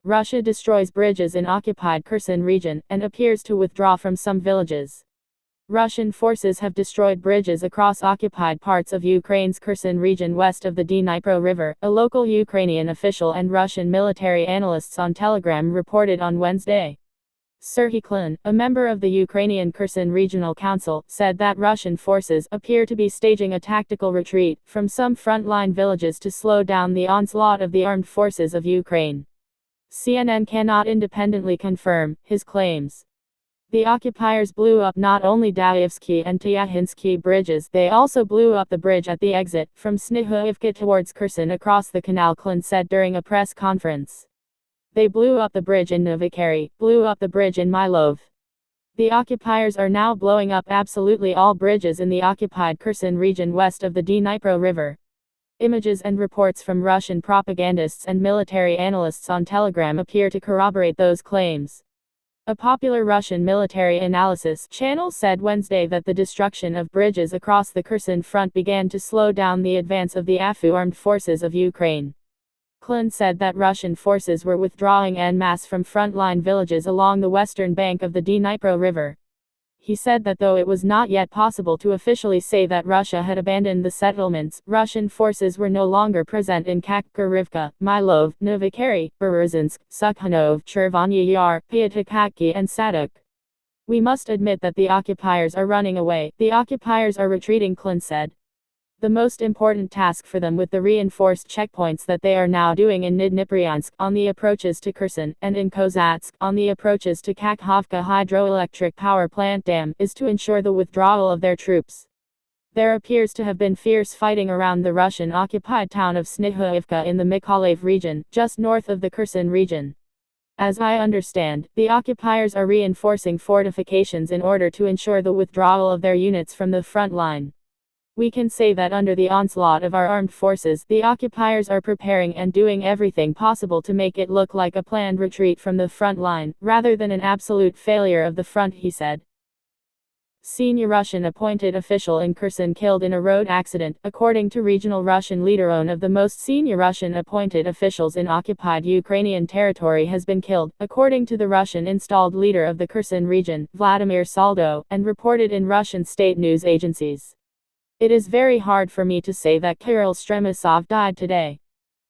Russia destroys bridges in occupied Kherson region, and appears to withdraw from some villages. Russian forces have destroyed bridges across occupied parts of Ukraine's Kherson region west of the Dnipro River, a local Ukrainian official and Russian military analysts on Telegram reported on Wednesday. Serhiy Klin, a member of the Ukrainian Kherson Regional Council, said that Russian forces appear to be staging a tactical retreat from some frontline villages to slow down the onslaught of the armed forces of Ukraine. CNN cannot independently confirm his claims. The occupiers blew up not only Daivsky and Tyahinsky bridges, they also blew up the bridge at the exit from Snihoivka towards Kherson across the canal, Klin said during a press conference. They blew up the bridge in Novikary, blew up the bridge in Mylov. The occupiers are now blowing up absolutely all bridges in the occupied Kherson region west of the Dnipro River. Images and reports from Russian propagandists and military analysts on Telegram appear to corroborate those claims. A popular Russian military analysis channel said Wednesday that the destruction of bridges across the Kherson front began to slow down the advance of the AFU armed forces of Ukraine. Klin said that Russian forces were withdrawing en masse from frontline villages along the western bank of the Dnipro River. He said that though it was not yet possible to officially say that Russia had abandoned the settlements, Russian forces were no longer present in Kakharivka, Mylov, Novikary, Berezynsk, Sukhanov, Chervony Yar, Pyatakhatki and Sadok. We must admit that the occupiers are running away. The occupiers are retreating, Klin said. The most important task for them, with the reinforced checkpoints that they are now doing in Nidnipryansk on the approaches to Kherson, and in Kozatsk on the approaches to Kakhovka hydroelectric power plant dam, is to ensure the withdrawal of their troops. There appears to have been fierce fighting around the Russian-occupied town of Snihoivka in the Mykolaiv region, just north of the Kherson region. As I understand, the occupiers are reinforcing fortifications in order to ensure the withdrawal of their units from the front line. We can say that under the onslaught of our armed forces, the occupiers are preparing and doing everything possible to make it look like a planned retreat from the front line, rather than an absolute failure of the front, he said. Senior Russian appointed official in Kherson killed in a road accident, according to regional Russian leader. One of the most senior Russian appointed officials in occupied Ukrainian territory has been killed, according to the Russian installed leader of the Kherson region, Vladimir Saldo, and reported in Russian state news agencies. It is very hard for me to say that Kirill Stremisov died today.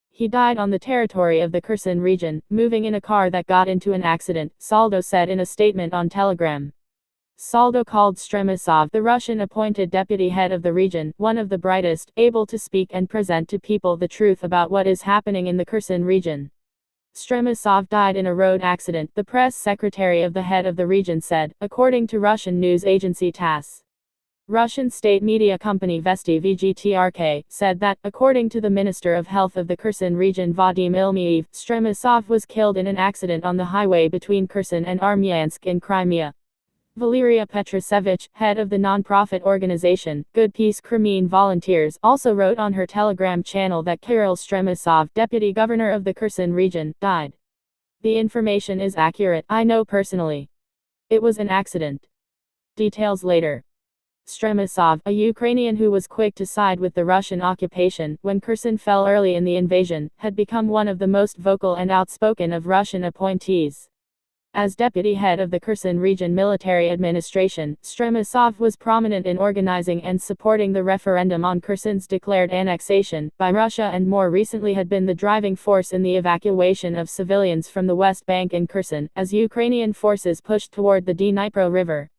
He died on the territory of the Kherson region, moving in a car that got into an accident, Saldo said in a statement on Telegram. Saldo called Stremisov the Russian-appointed deputy head of the region, one of the brightest, able to speak and present to people the truth about what is happening in the Kherson region. Stremisov died in a road accident, the press secretary of the head of the region said, according to Russian news agency TASS. Russian state media company Vesti VGTRK said that, according to the Minister of Health of the Kherson region Vadim Ilmiev, Stremisov was killed in an accident on the highway between Kherson and Armyansk in Crimea. Valeria Petrasevich, head of the non-profit organization, Good Peace Crimean Volunteers, also wrote on her Telegram channel that Kirill Stremisov, deputy governor of the Kherson region, died. The information is accurate, I know personally. It was an accident. Details later. Stremisov, a Ukrainian who was quick to side with the Russian occupation when Kherson fell early in the invasion, had become one of the most vocal and outspoken of Russian appointees. As deputy head of the Kherson region military administration, Stremisov was prominent in organizing and supporting the referendum on Kherson's declared annexation by Russia, and more recently had been the driving force in the evacuation of civilians from the West Bank in Kherson, as Ukrainian forces pushed toward the Dnipro River.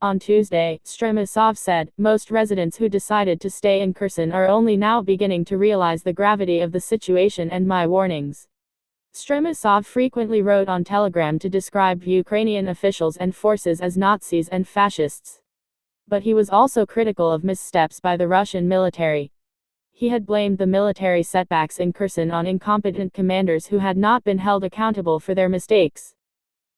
On Tuesday, Stremisov said, most residents who decided to stay in Kherson are only now beginning to realize the gravity of the situation and my warnings. Stremisov frequently wrote on Telegram to describe Ukrainian officials and forces as Nazis and fascists. But he was also critical of missteps by the Russian military. He had blamed the military setbacks in Kherson on incompetent commanders who had not been held accountable for their mistakes.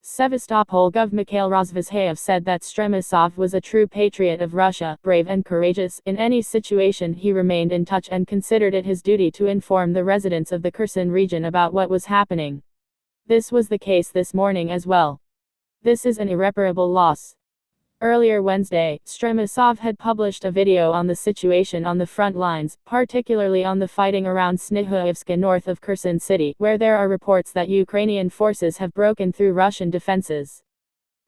Sevastopol Gov Mikhail Rozvazhayev said that Stremisov was a true patriot of Russia, brave and courageous. In any situation he remained in touch and considered it his duty to inform the residents of the Kherson region about what was happening. This was the case this morning as well. This is an irreparable loss. Earlier Wednesday, Stremisov had published a video on the situation on the front lines, particularly on the fighting around Snihuyevsk north of Kherson city, where there are reports that Ukrainian forces have broken through Russian defenses.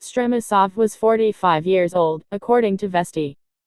Stremisov was 45 years old, according to Vesti.